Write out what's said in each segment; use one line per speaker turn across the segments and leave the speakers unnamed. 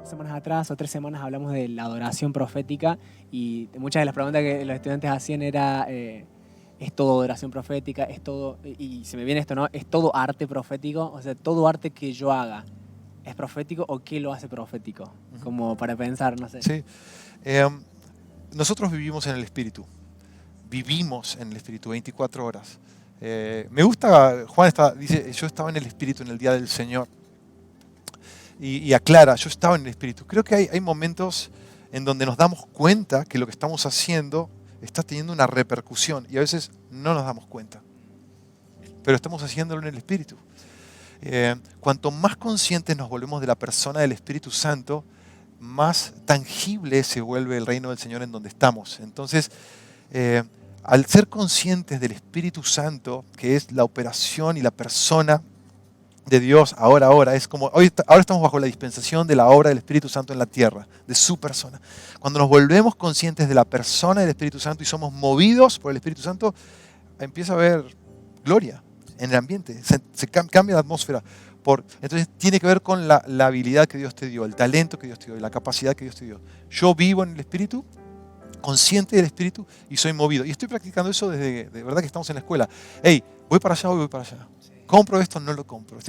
semanas atrás o 3 semanas hablamos de la adoración profética y muchas de las preguntas que los estudiantes hacían era ¿es todo adoración profética? ¿Es todo, y se me viene esto, ¿no? ¿Es todo arte profético? O sea, todo arte que yo haga, ¿es profético o qué lo hace profético? Como para pensar, no sé.
Sí. Nosotros vivimos en el Espíritu. Vivimos en el Espíritu 24 horas. Me gusta, Juan dice, yo estaba en el Espíritu en el día del Señor. Y aclara, yo estaba en el Espíritu. Creo que hay momentos en donde nos damos cuenta que lo que estamos haciendo está teniendo una repercusión y a veces no nos damos cuenta. Pero estamos haciéndolo en el Espíritu. Cuanto más conscientes nos volvemos de la persona del Espíritu Santo, más tangible se vuelve el reino del Señor en donde estamos. Entonces, al ser conscientes del Espíritu Santo, que es la operación y la persona de Dios ahora, es como, ahora estamos bajo la dispensación de la obra del Espíritu Santo en la tierra, de su persona. Cuando nos volvemos conscientes de la persona del Espíritu Santo y somos movidos por el Espíritu Santo, empieza a haber gloria en el ambiente, se cambia la atmósfera. Entonces tiene que ver con la habilidad que Dios te dio, el talento que Dios te dio, la capacidad que Dios te dio. Yo vivo en el Espíritu, consciente del Espíritu y soy movido. Y estoy practicando eso desde, de verdad que estamos en la escuela. Hey, voy para allá, voy para allá. Compro esto, no lo compro.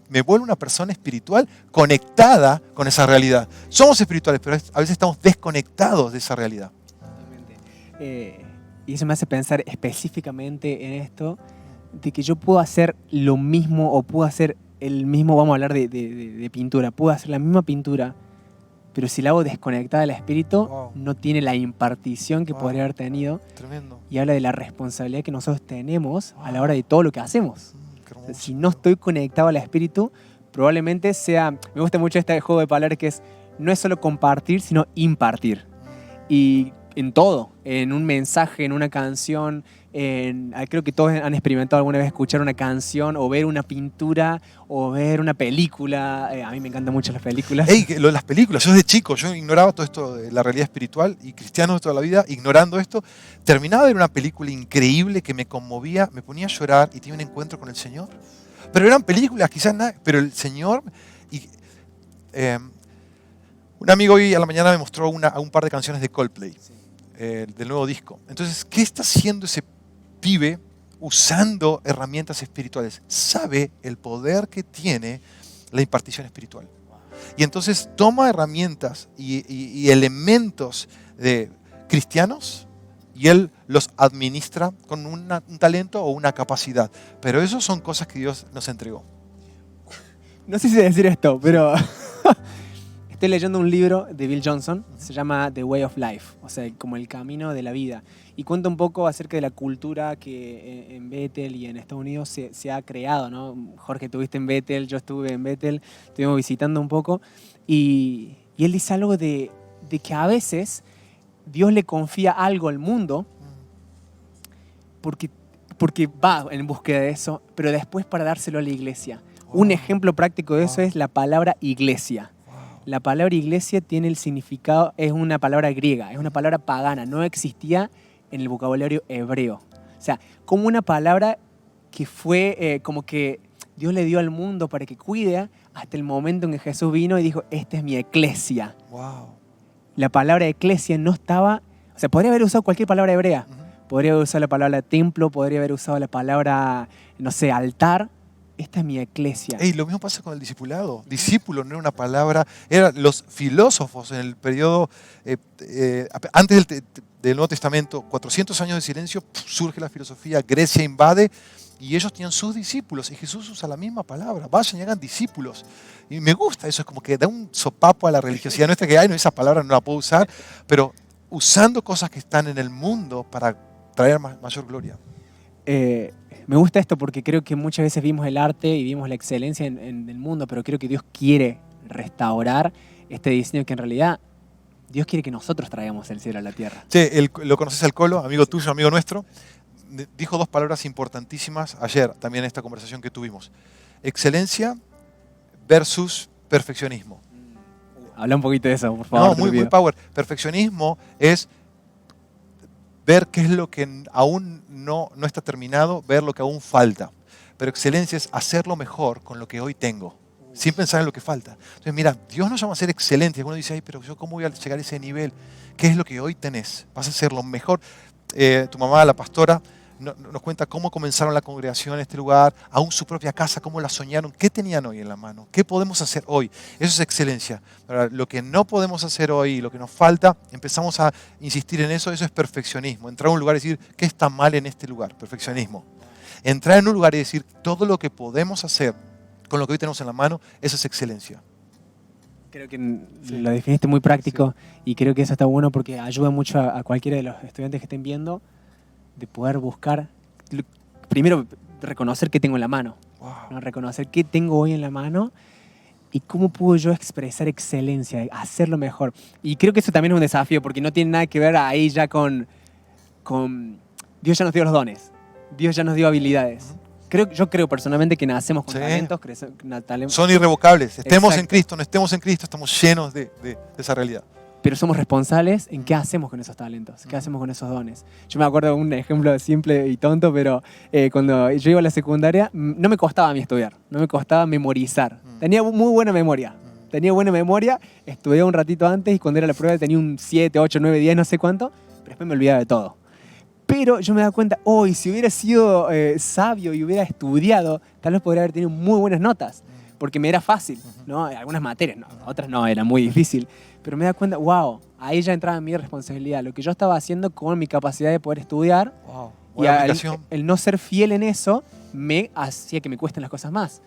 Me vuelvo una persona espiritual conectada con esa realidad. Somos espirituales, pero a veces estamos desconectados de esa realidad.
Y eso me hace pensar específicamente en esto, de que yo puedo hacer lo mismo o puedo hacer el mismo, vamos a hablar de pintura, puedo hacer la misma pintura, pero si la hago desconectada del espíritu, no tiene la impartición que podría haber tenido.
Tremendo.
Y habla de la responsabilidad que nosotros tenemos a la hora de todo lo que hacemos. O sea, si no estoy conectado al espíritu, probablemente sea... Me gusta mucho este juego de palabras que no es solo compartir, sino impartir. Y en todo, en un mensaje, en una canción, creo que todos han experimentado alguna vez escuchar una canción o ver una pintura o ver una película. A mí me encantan mucho las películas.
Hey, lo de las películas, yo desde chico, yo ignoraba todo esto de la realidad espiritual y cristiano de toda la vida, ignorando esto, terminaba de ver una película increíble que me conmovía, me ponía a llorar y tenía un encuentro con el Señor. Pero eran películas, quizás nada, pero el Señor... un amigo hoy a la mañana me mostró un par de canciones de Coldplay, del nuevo disco. Entonces, ¿qué está haciendo ese pibe usando herramientas espirituales? Sabe el poder que tiene la impartición espiritual. Y entonces toma herramientas y elementos de cristianos y él los administra con un talento o una capacidad. Pero eso son cosas que Dios nos entregó.
No sé si decir esto, pero... Estoy leyendo un libro de Bill Johnson, se llama The Way of Life, o sea, como el camino de la vida. Y cuenta un poco acerca de la cultura que en Bethel y en Estados Unidos se ha creado, ¿no? Jorge, estuviste en Bethel, yo estuve en Bethel, estuvimos visitando un poco. Y él dice algo de que a veces Dios le confía algo al mundo porque va en búsqueda de eso, pero después para dárselo a la iglesia. Un ejemplo práctico de eso es la palabra iglesia. La palabra iglesia tiene el significado, es una palabra griega, es una palabra pagana, no existía en el vocabulario hebreo. O sea, como una palabra que fue como que Dios le dio al mundo para que cuide hasta el momento en que Jesús vino y dijo, esta es mi eclesia.
Wow.
La palabra eclesia no estaba, o sea, podría haber usado cualquier palabra hebrea. Podría haber usado la palabra templo, podría haber usado la palabra, no sé, altar. Esta es mi eclesia.
Hey, lo mismo pasa con el discipulado. Discípulo no era una palabra, eran los filósofos en el periodo, antes del Nuevo Testamento, 400 años de silencio, surge la filosofía, Grecia invade y ellos tenían sus discípulos y Jesús usa la misma palabra, vayan y hagan discípulos. Y me gusta eso, es como que da un sopapo a la religiosidad nuestra que, esa palabra no la puedo usar, pero usando cosas que están en el mundo para traer mayor gloria.
Me gusta esto porque creo que muchas veces vimos el arte y vimos la excelencia en el mundo, pero creo que Dios quiere restaurar este diseño que en realidad Dios quiere que nosotros traigamos el cielo a la tierra.
Sí, lo conoces al Colo, amigo tuyo, amigo nuestro. Dijo dos palabras importantísimas ayer, también en esta conversación que tuvimos. Excelencia versus perfeccionismo.
Habla un poquito de eso, por favor.
No, muy power. Perfeccionismo es ver qué es lo que aún no está terminado, ver lo que aún falta. Pero excelencia es hacerlo mejor con lo que hoy tengo. sin pensar en lo que falta. Entonces, mira, Dios nos llama a ser excelentes. Uno dice, ay, pero yo cómo voy a llegar a ese nivel. ¿Qué es lo que hoy tenés? Vas a ser lo mejor. Tu mamá, la pastora, nos cuenta cómo comenzaron la congregación en este lugar, aún su propia casa, cómo la soñaron, qué tenían hoy en la mano, qué podemos hacer hoy. Eso es excelencia. Ahora, lo que no podemos hacer hoy, lo que nos falta, empezamos a insistir en eso, eso es perfeccionismo. Entrar a un lugar y decir, ¿qué está mal en este lugar? Perfeccionismo. Entrar en un lugar y decir, todo lo que podemos hacer con lo que hoy tenemos en la mano, eso es excelencia.
Creo que lo definiste muy práctico y creo que eso está bueno porque ayuda mucho a cualquiera de los estudiantes que estén viendo de poder buscar, primero reconocer qué tengo en la mano,
Wow.
¿no? Reconocer qué tengo hoy en la mano y cómo puedo yo expresar excelencia, hacerlo mejor. Y creo que eso también es un desafío porque no tiene nada que ver ahí ya con Dios ya nos dio los dones, Dios ya nos dio habilidades. Yo creo personalmente que nacemos con
Sí.
talentos.
Son irrevocables. Estemos en
Exacto.
Cristo, no estemos en Cristo, estamos llenos de esa realidad.
Pero somos responsables en qué hacemos con esos talentos, qué hacemos con esos dones. Yo me acuerdo de un ejemplo simple y tonto, pero cuando yo iba a la secundaria no me costaba a mí estudiar, no me costaba memorizar. Tenía muy buena memoria. Estudié un ratito antes y cuando era la prueba tenía un 7, 8, 9, 10, no sé cuánto, pero después me olvidaba de todo. Pero yo me daba cuenta, hoy si hubiera sido sabio y hubiera estudiado, tal vez podría haber tenido muy buenas notas, porque me era fácil, ¿no? Algunas materias, no, otras no, era muy difícil. Pero me da cuenta, wow, ahí ya entraba mi responsabilidad, lo que yo estaba haciendo con mi capacidad de poder estudiar.
Wow.
Y
Buena aplicación.
el no ser fiel en eso me hacía que me cuesten las cosas más.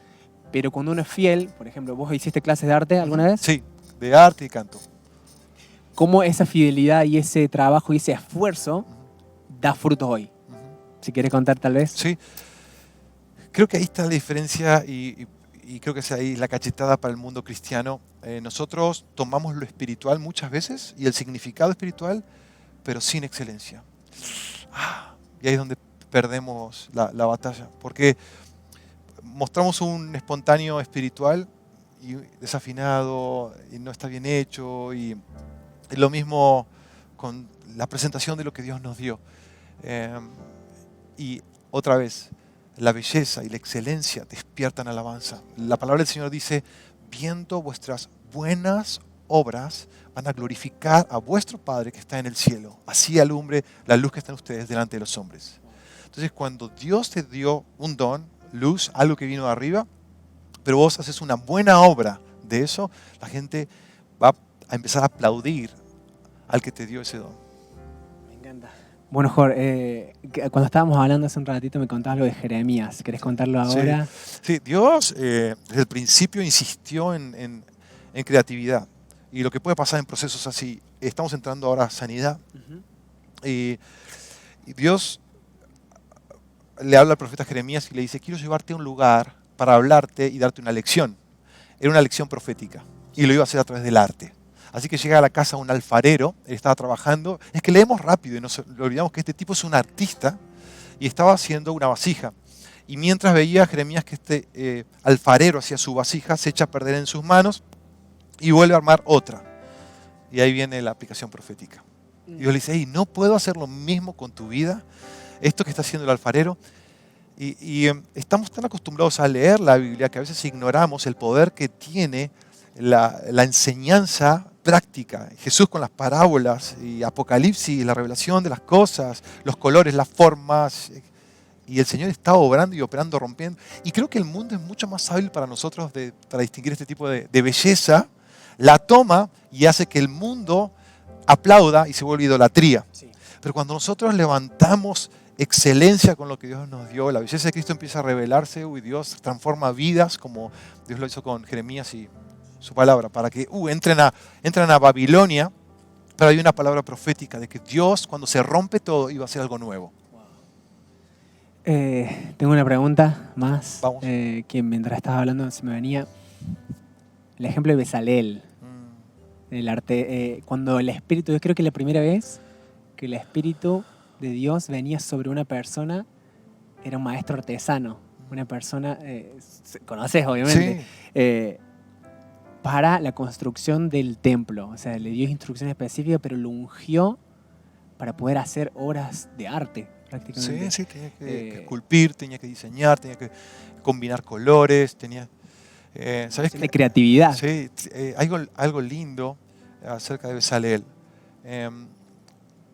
Pero cuando uno es fiel, por ejemplo, ¿vos hiciste clases de arte alguna vez?
Sí, de arte y canto.
¿Cómo esa fidelidad y ese trabajo y ese esfuerzo da frutos hoy? Si querés contar tal vez.
Sí, creo que ahí está la diferencia y creo que es ahí la cachetada para el mundo cristiano. Nosotros tomamos lo espiritual muchas veces y el significado espiritual, pero sin excelencia. Y ahí es donde perdemos la batalla, porque mostramos un espontáneo espiritual y desafinado y no está bien hecho, y lo mismo con la presentación de lo que Dios nos dio. Y otra vez, la belleza y la excelencia despiertan alabanza. La palabra del Señor dice, viendo vuestras buenas obras, van a glorificar a vuestro Padre que está en el cielo. Así alumbre la luz que está en ustedes delante de los hombres. Entonces, cuando Dios te dio un don, luz, algo que vino de arriba, pero vos haces una buena obra de eso, la gente va a empezar a aplaudir al que te dio ese don.
Me encanta. Bueno, Jorge, cuando estábamos hablando hace un ratito me contabas lo de Jeremías. ¿Querés contarlo ahora?
Sí, Dios desde el principio insistió en creatividad. Y lo que puede pasar en procesos así, estamos entrando ahora a sanidad. Y Dios le habla al profeta Jeremías y le dice, quiero llevarte a un lugar para hablarte y darte una lección. Era una lección profética. Y lo iba a hacer a través del arte. Así que llega a la casa un alfarero, él estaba trabajando. Es que leemos rápido y nos olvidamos que este tipo es un artista y estaba haciendo una vasija. Y mientras veía a Jeremías que este alfarero hacía su vasija, se echa a perder en sus manos y vuelve a armar otra. Y ahí viene la aplicación profética. Y Dios le dice, hey, no puedo hacer lo mismo con tu vida, esto que está haciendo el alfarero. Y estamos tan acostumbrados a leer la Biblia que a veces ignoramos el poder que tiene la enseñanza práctica. Jesús con las parábolas y Apocalipsis, la revelación de las cosas, los colores, las formas. Y el Señor está obrando y operando, rompiendo. Y creo que el mundo es mucho más hábil para nosotros para distinguir este tipo de belleza. La toma y hace que el mundo aplauda y se vuelve idolatría. Sí. Pero cuando nosotros levantamos excelencia con lo que Dios nos dio, la belleza de Cristo empieza a revelarse y Dios transforma vidas como Dios lo hizo con Jeremías y su palabra, para que entren a Babilonia, pero hay una palabra profética de que Dios cuando se rompe todo iba a hacer algo nuevo.
Tengo una pregunta más.
Vamos.
Que mientras estabas hablando se me venía el ejemplo de Bezalel. El arte, cuando el Espíritu, yo creo que la primera vez que el Espíritu de Dios venía sobre una persona, era un maestro artesano, una persona, conoces obviamente, sí. Para la construcción del templo. O sea, le dio instrucciones específicas, pero lo ungió para poder hacer obras de arte, prácticamente.
Sí, tenía que esculpir, tenía que diseñar, tenía que combinar colores, ¿Sabes
De
qué?
creatividad.
Sí, algo lindo acerca de Bezalel.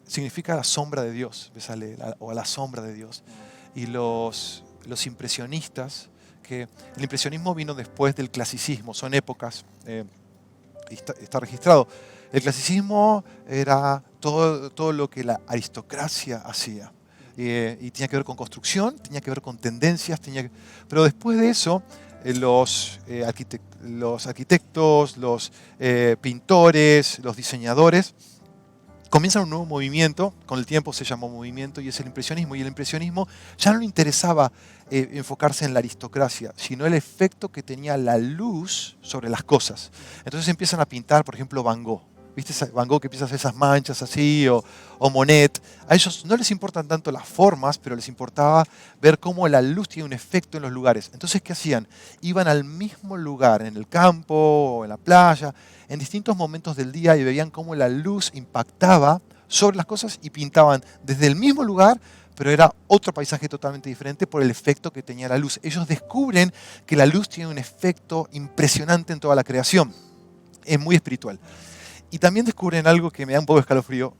Significa la sombra de Dios, Bezalel, o a la sombra de Dios. Y los impresionistas, que el impresionismo vino después del clasicismo, son épocas, y está registrado. El clasicismo era todo lo que la aristocracia hacía. Y tenía que ver con construcción, tenía que ver con tendencias, pero después de eso, los arquitectos, los pintores, los diseñadores, comienzan un nuevo movimiento, con el tiempo se llamó movimiento, y es el impresionismo. Y el impresionismo ya no le interesaba enfocarse en la aristocracia, sino el efecto que tenía la luz sobre las cosas. Entonces empiezan a pintar, por ejemplo, Van Gogh. ¿Viste Van Gogh que empieza a hacer esas manchas así? O Monet. A ellos no les importan tanto las formas, pero les importaba ver cómo la luz tiene un efecto en los lugares. Entonces, ¿qué hacían? Iban al mismo lugar, en el campo o en la playa, en distintos momentos del día, y veían cómo la luz impactaba sobre las cosas y pintaban desde el mismo lugar, pero era otro paisaje totalmente diferente por el efecto que tenía la luz. Ellos descubren que la luz tiene un efecto impresionante en toda la creación. Es muy espiritual. Y también descubren algo que me da un poco de escalofrío.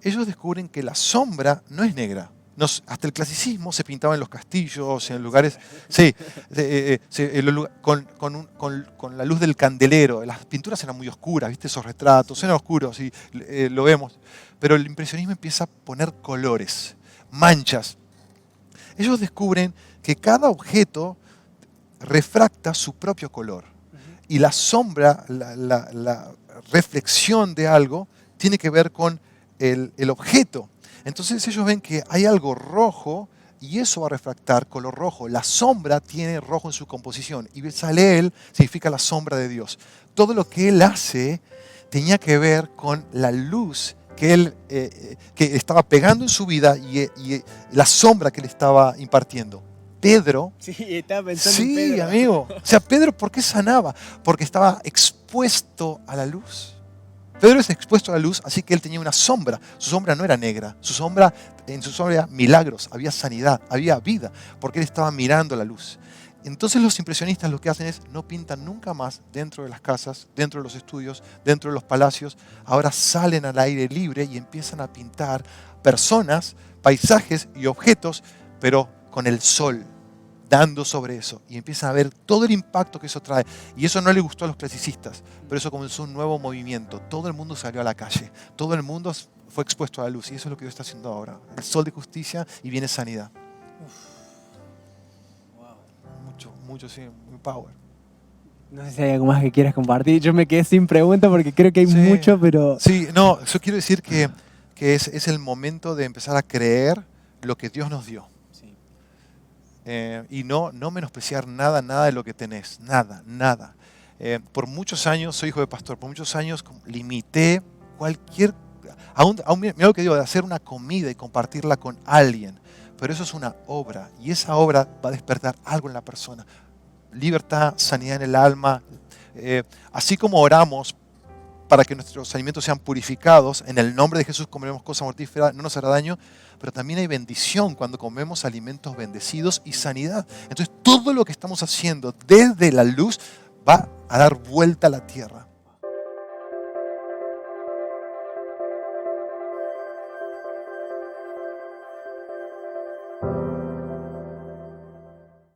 Ellos descubren que la sombra no es negra. Hasta el clasicismo se pintaba en los castillos, en lugares, sí, con la luz del candelero. Las pinturas eran muy oscuras, ¿viste? Esos retratos eran oscuros, y lo vemos. Pero el impresionismo empieza a poner colores, manchas. Ellos descubren que cada objeto refracta su propio color. Y la sombra, la reflexión de algo, tiene que ver con el objeto. Entonces ellos ven que hay algo rojo y eso va a refractar color rojo. La sombra tiene rojo en su composición, y Bezalel significa la sombra de Dios. Todo lo que él hace tenía que ver con la luz que él que estaba pegando en su vida y la sombra que le estaba impartiendo. Pedro,
Sí, estaba pensando en
sí,
Pedro.
amigo. O sea, Pedro, ¿por qué sanaba? Porque estaba expuesto a la luz. Pedro es expuesto a la luz, así que él tenía una sombra. Su sombra no era negra. En su sombra había milagros, había sanidad, había vida, porque él estaba mirando la luz. Entonces los impresionistas lo que hacen es no pintan nunca más dentro de las casas, dentro de los estudios, dentro de los palacios. Ahora salen al aire libre y empiezan a pintar personas, paisajes y objetos, pero con el sol dando sobre eso, y empiezan a ver todo el impacto que eso trae. Y eso no le gustó a los clasicistas, pero eso comenzó un nuevo movimiento. Todo el mundo salió a la calle, todo el mundo fue expuesto a la luz, y eso es lo que Dios está haciendo ahora. El sol de justicia, y viene sanidad. Mucho, sí, muy power.
No sé si hay algo más que quieras compartir. Yo me quedé sin pregunta porque creo que hay
Sí.
mucho, pero...
Sí, no, yo quiero decir que es el momento de empezar a creer lo que Dios nos dio.
Sí.
Y no menospreciar nada de lo que tenés, nada. Por muchos años, soy hijo de pastor, por muchos años limité cualquier, mira lo que digo, de hacer una comida y compartirla con alguien, pero eso es una obra, y esa obra va a despertar algo en la persona. Libertad, sanidad en el alma, así como oramos para que nuestros alimentos sean purificados, en el nombre de Jesús comeremos cosa mortífera, no nos hará daño, pero también hay bendición cuando comemos alimentos bendecidos y sanidad. Entonces todo lo que estamos haciendo desde la luz va a dar vuelta a la tierra.